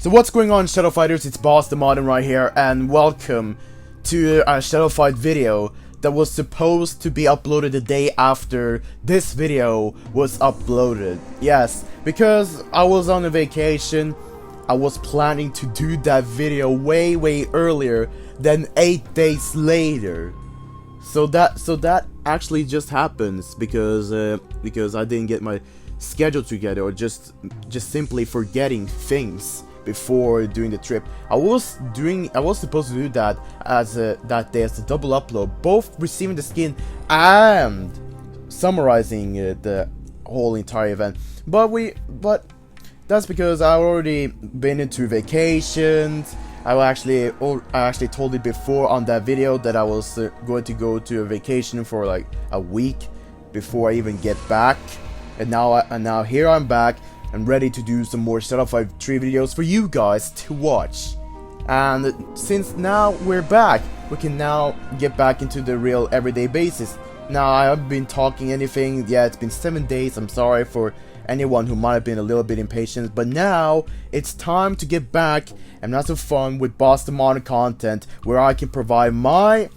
So what's going on, Shadow Fighters? It's Boss the Modern right here, and welcome to a Shadow Fight video that was supposed to be uploaded the day after this video was uploaded. Yes, because I was on a vacation, I was planning to do that video way earlier than 8 days later. So that actually just happens because I didn't get my schedule together, or just simply forgetting things before doing the trip. I was supposed to do that as that day as a double upload, both receiving the skin and summarizing the whole entire event. But that's because I've already been into vacations. I actually told it before on that video that I was going to go to a vacation for like a week before I even get back, and now here I'm back and ready to do some more Shadow Fight 3 videos for you guys to watch. And since now we're back, we can now get back into the real everyday basis. Now, I haven't been talking anything. Yeah, it's been 7 days. I'm sorry for anyone who might have been a little bit impatient, but now it's time to get back and have some fun with Boss the Modern content, where I can provide my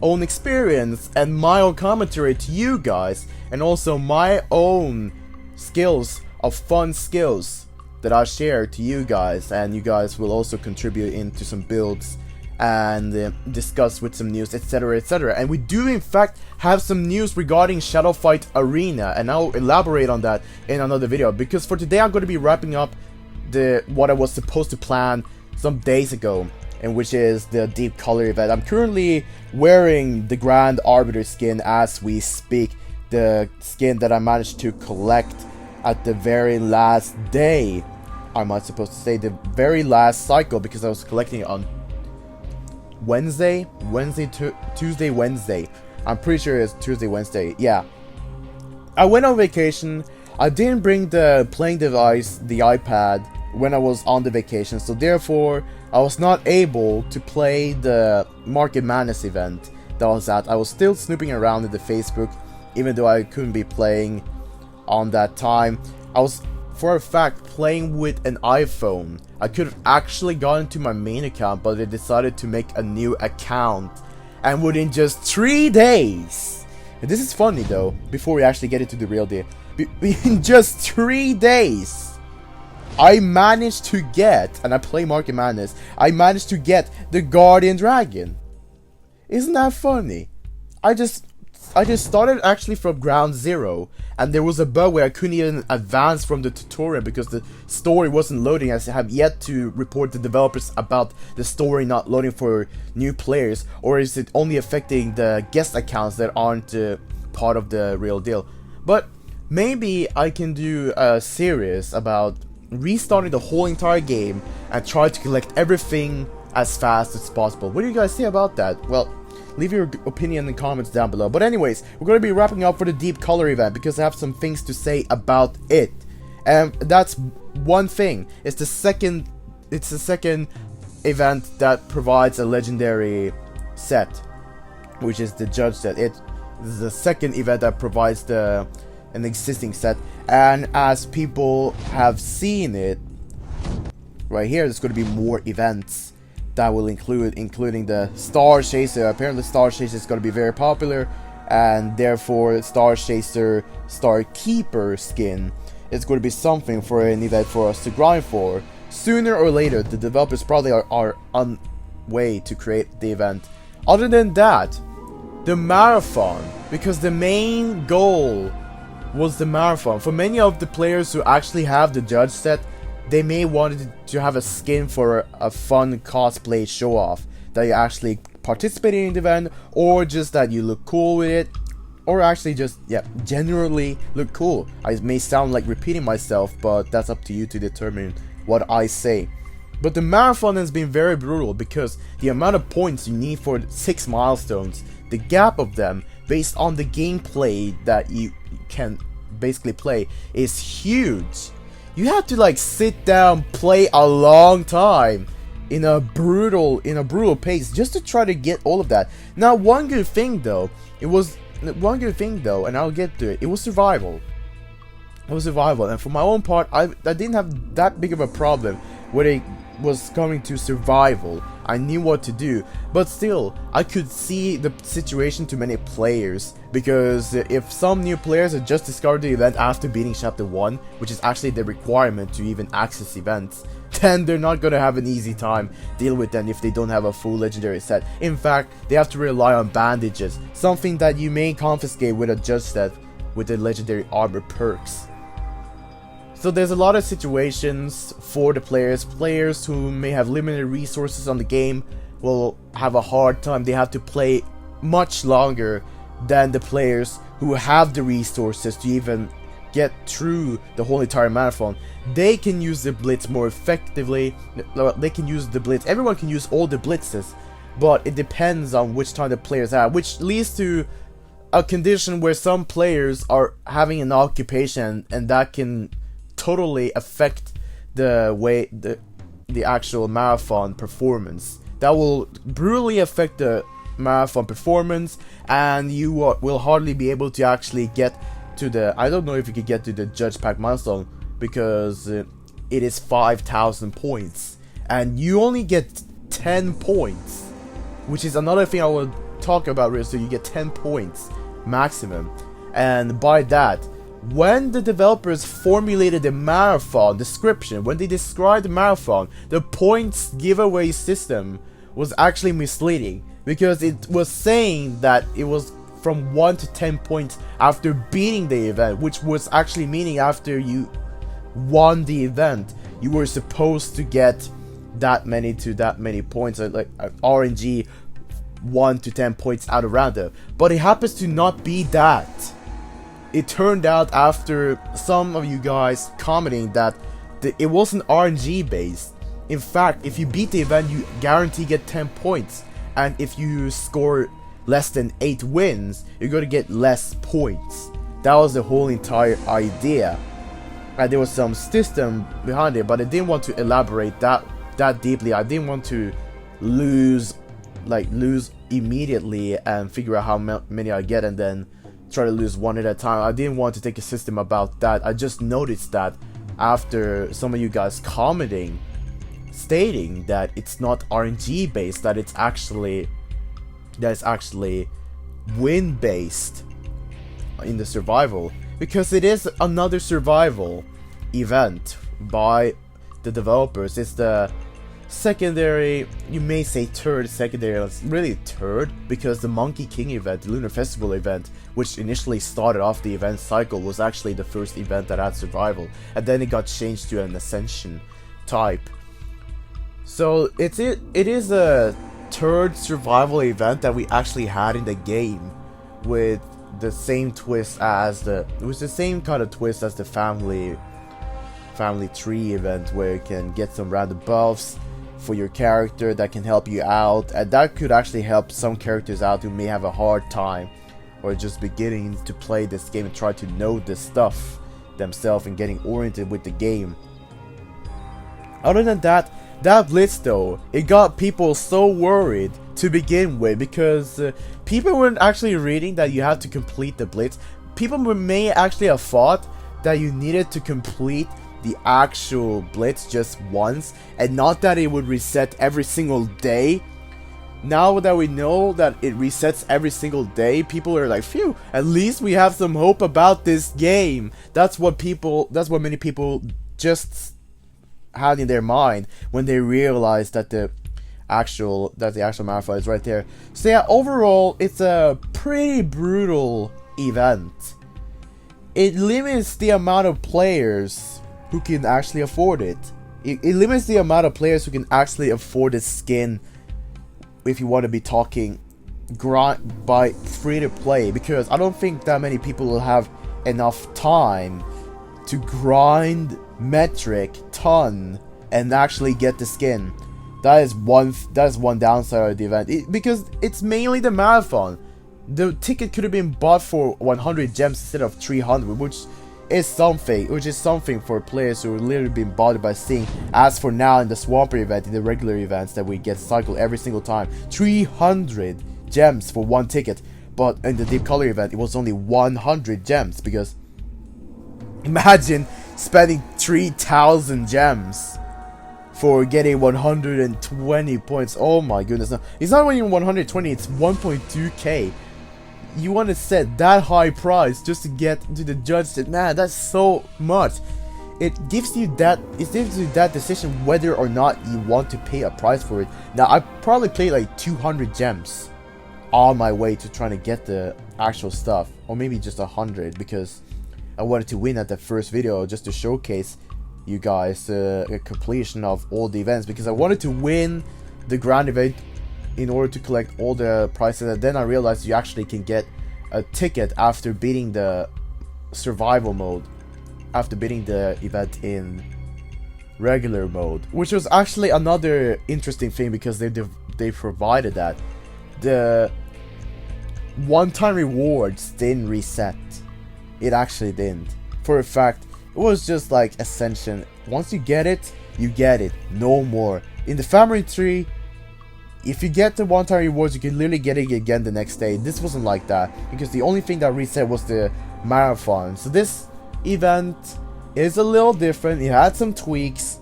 own experience and my own commentary to you guys, and also my own skills of fun skills that I share to you guys, and you guys will also contribute into some builds and discuss with some news, etc, and we do in fact have some news regarding Shadow Fight Arena, and I'll elaborate on that in another video, because for today I'm going to be wrapping up what I was supposed to plan some days ago, and which is the Deep Color event. I'm currently wearing the Grand Arbiter skin as we speak, the skin that I managed to collect at the very last day. Am I supposed to say the very last cycle, because I was collecting it on Tuesday, Wednesday. I'm pretty sure it's Tuesday, Wednesday. Yeah. I went on vacation. I didn't bring the playing device, the iPad, when I was on the vacation, so therefore I was not able to play the Market Madness event that was at. I was still snooping around in the Facebook, even though I couldn't be playing on that time. I was, for a fact, playing with an iPhone. I could have actually gotten to my main account, but I decided to make a new account, and within just 3 days, and this is funny though, before we actually get into the real deal, in just 3 days I managed to get, and I play Market Madness, I managed to get the Guardian Dragon. Isn't that funny? I just started actually from ground zero, and there was a bug where I couldn't even advance from the tutorial because the story wasn't loading, as I have yet to report the developers about the story not loading for new players, or is it only affecting the guest accounts that aren't part of the real deal. But maybe I can do a series about restarting the whole entire game and try to collect everything as fast as possible. What do you guys say about that? Well, leave your opinion in the comments down below. But anyways, we're going to be wrapping up for the Deep Color event, because I have some things to say about it. And that's one thing. It's the second event that provides a legendary set, which is the Judge set. It is the second event that provides an existing set, and as people have seen it right here, there's going to be more events that will including the Star Chaser. Apparently Star Chaser is going to be very popular, and therefore Star Chaser Star Keeper skin is going to be something for an event for us to grind for. Sooner or later, the developers probably are on way to create the event. Other than that, the marathon, because the main goal was the marathon. For many of the players who actually have the Judge set, they may want to have a skin for a fun cosplay show off, that you actually participated in the event, or just that you look cool with it, or actually just, yeah, generally look cool. I may sound like repeating myself, but that's up to you to determine what I say. But the marathon has been very brutal, because the amount of points you need for 6 milestones, the gap of them based on the gameplay that you can basically play, is huge. You have to like sit down, play a long time in a brutal pace just to try to get all of that. Now, one good thing though, and I'll get to it. It was survival. It was survival, and for my own part, I didn't have that big of a problem with it was coming to survival, I knew what to do, but still, I could see the situation to many players, because if some new players had just discovered the event after beating Chapter 1, which is actually the requirement to even access events, then they're not gonna have an easy time dealing with them if they don't have a full legendary set. In fact, they have to rely on bandages, something that you may confiscate with a judge set with the legendary armor perks. So there's a lot of situations for the players who may have limited resources on the game will have a hard time. They have to play much longer than the players who have the resources to even get through the whole entire marathon. They can use the blitz more effectively. They can use the blitz. Everyone can use all the blitzes, but it depends on which time the players have, which leads to a condition where some players are having an occupation, and that can totally affect the way the actual marathon performance. That will brutally affect the marathon performance, and you will hardly be able to actually get to the, I don't know if you could get to the judge pack milestone, because it is 5,000 points and you only get 10 points, which is another thing I will talk about here. So you get 10 points maximum, and by that, when the developers formulated the marathon description, when they described the marathon, the points giveaway system was actually misleading, because it was saying that it was from 1 to 10 points after beating the event, which was actually meaning after you won the event, you were supposed to get that many to that many points, like RNG 1 to 10 points out of random. But it happens to not be that. It turned out after some of you guys commenting that it wasn't RNG based. In fact, if you beat the event, you guarantee get 10 points, and if you score less than 8 wins, you're gonna get less points. That was the whole entire idea, and there was some system behind it, but I didn't want to elaborate that deeply. I didn't want to lose immediately and figure out how many I get and then try to lose one at a time. I didn't want to take a system about that. I just noticed that after some of you guys commenting, stating that it's not RNG based, that it's actually win based in the survival, because it is another survival event by the developers. It's the secondary, you may say third secondary, it's really third, because the Monkey King event, the Lunar Festival event, which initially started off the event cycle, was actually the first event that had survival, and then it got changed to an Ascension type. So it is a third survival event that we actually had in the game, with the same twist as it was the same kind of twist as the family tree event, where you can get some random buffs for your character that can help you out, and that could actually help some characters out who may have a hard time or just beginning to play this game and try to know this stuff themselves and getting oriented with the game. Other than that, that blitz though, it got people so worried to begin with, because people weren't actually reading that you have to complete the blitz. People may actually have thought that you needed to complete the actual blitz just once, and not that it would reset every single day. Now that we know that it resets every single day, people are like, phew, at least we have some hope about this game. That's what many people just had in their mind when they realized that the actual marathon is right there. So yeah, overall, it's a pretty brutal event. It limits the amount of players who can actually afford it. It limits the amount of players who can actually afford the skin, if you want to be talking grind by free to play, because I don't think that many people will have enough time to grind metric ton and actually get the skin. That is one downside of the event, because it's mainly the marathon. The ticket could have been bought for 100 gems instead of 300, which is something for players who are literally being bothered by seeing. As for now, in the Swampert event, in the regular events that we get cycled every single time, 300 gems for one ticket. But in the Deep Color event, it was only 100 gems, because imagine spending 3,000 gems for getting 120 points. Oh my goodness, no, it's not even 120, it's 1.2k. You want to set that high price just to get to the judge? Man, that's so much. It gives you that decision whether or not you want to pay a price for it. Now, I probably played like 200 gems on my way to trying to get the actual stuff, or maybe just 100, because I wanted to win at the first video just to showcase you guys a completion of all the events, because I wanted to win the grand event in order to collect all the prizes. And then I realized you actually can get a ticket after beating the survival mode, after beating the event in regular mode, which was actually another interesting thing, because they provided that the one-time rewards didn't reset. It actually didn't. For a fact, it was just like Ascension. Once you get it, no more. In the family tree, if you get the one-time rewards, you can literally get it again the next day. This wasn't like that, because the only thing that reset was the marathon. So this event is a little different. It had some tweaks,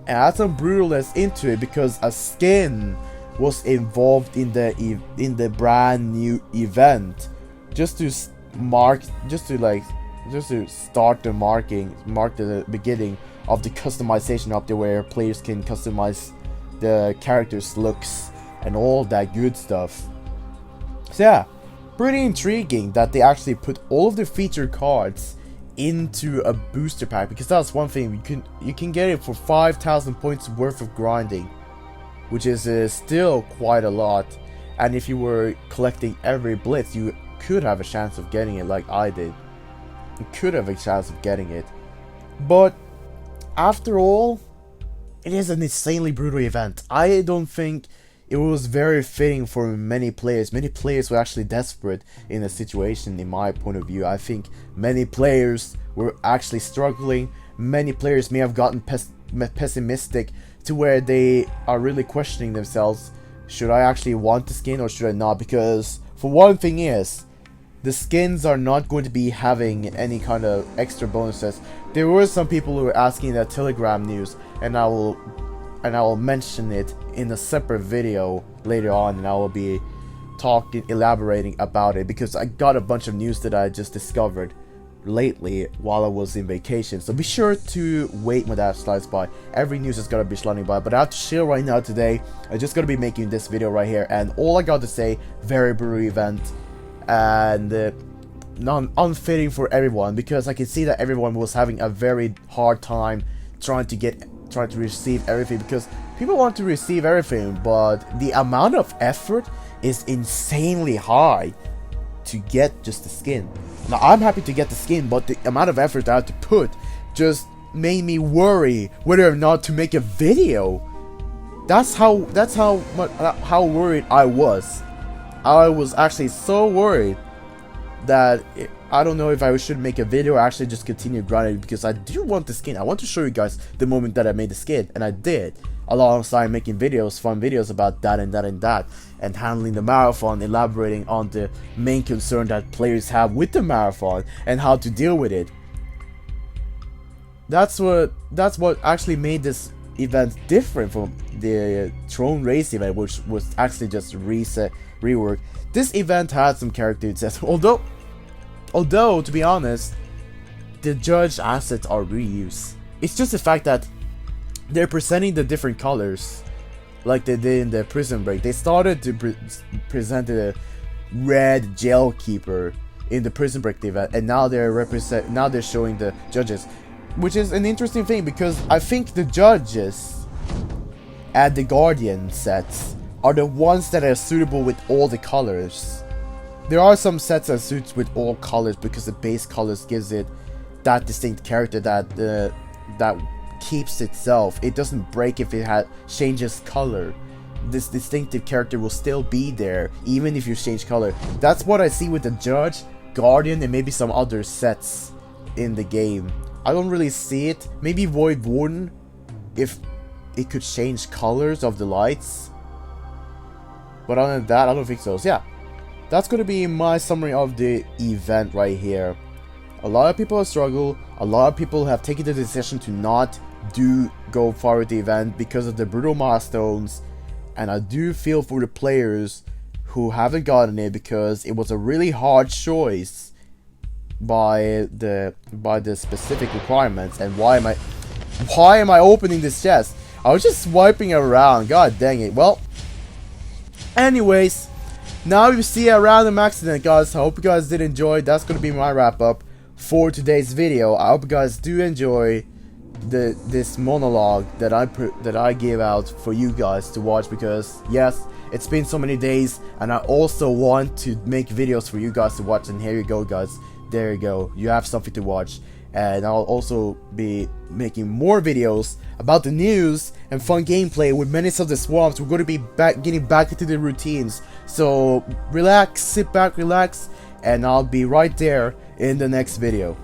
it had some brutalness into it, because a skin was involved in the brand new event, just to mark the beginning of the customization up there, where players can customize the characters' looks and all that good stuff. So yeah, pretty intriguing that they actually put all of the featured cards into a booster pack, because that's one thing. You can get it for 5,000 points worth of grinding, which is still quite a lot. And if you were collecting every blitz, you could have a chance of getting it, like I did. You could have a chance of getting it. But after all, it is an insanely brutal event. I don't think it was very fitting for many players. Many players were actually desperate in the situation, in my point of view. I think many players were actually struggling. Many players may have gotten pessimistic to where they are really questioning themselves. Should I actually want the skin or should I not? Because for one thing is, the skins are not going to be having any kind of extra bonuses. There were some people who were asking that Telegram news, and I will mention it in a separate video later on, and I will be elaborating about it, because I got a bunch of news that I just discovered lately while I was in vacation. So be sure to wait when that slides by. Every news is gonna be sliding by, but I have to share right now today. I'm just gonna be making this video right here, and all I got to say, very brutal event, and unfitting for everyone, because I can see that everyone was having a very hard time trying to receive everything, because people want to receive everything, but the amount of effort is insanely high to get just the skin. Now, I'm happy to get the skin, but the amount of effort I had to put just made me worry whether or not to make a video. That's how worried I was. I was actually so worried that I don't know if I should make a video or actually just continue grinding, because I do want the skin. I want to show you guys the moment that I made the skin, and I did, alongside making videos, fun videos about that and that and that, and handling the marathon, elaborating on the main concern that players have with the marathon and how to deal with it. That's what actually made this event different from the Throne Race event, which was actually just rework. This event had some character designs, although to be honest, the judge assets are reused. It's just the fact that they're presenting the different colors like they did in the Prison Break. They started to present the red jail keeper in the Prison Break event, and now they're showing the judges, which is an interesting thing, because I think the judges and the Guardian sets are the ones that are suitable with all the colors. There are some sets that suits with all colors, because the base colors gives it that distinct character that keeps itself. It doesn't break if it changes color. This distinctive character will still be there even if you change color. That's what I see with the Judge, Guardian, and maybe some other sets in the game. I don't really see it. Maybe Void Warden, if it could change colors of the lights. But other than that, I don't think so. So yeah, that's going to be my summary of the event right here. A lot of people have struggled. A lot of people have taken the decision to not do go far with the event because of the brutal milestones, and I do feel for the players who haven't gotten it because it was a really hard choice by the specific requirements. And why am I opening this chest? I was just swiping around. God dang it. Well, anyways, now you see a random accident, guys. I hope you guys did enjoy. That's gonna be my wrap up for today's video. I hope you guys do enjoy this monologue that I give out for you guys to watch, because yes, it's been so many days and I also want to make videos for you guys to watch. And here you go, guys. There you go. You have something to watch. And I'll also be making more videos about the news and fun gameplay with Menace of the Swamps. We're going to be getting back into the routines. So relax, sit back, relax, and I'll be right there in the next video.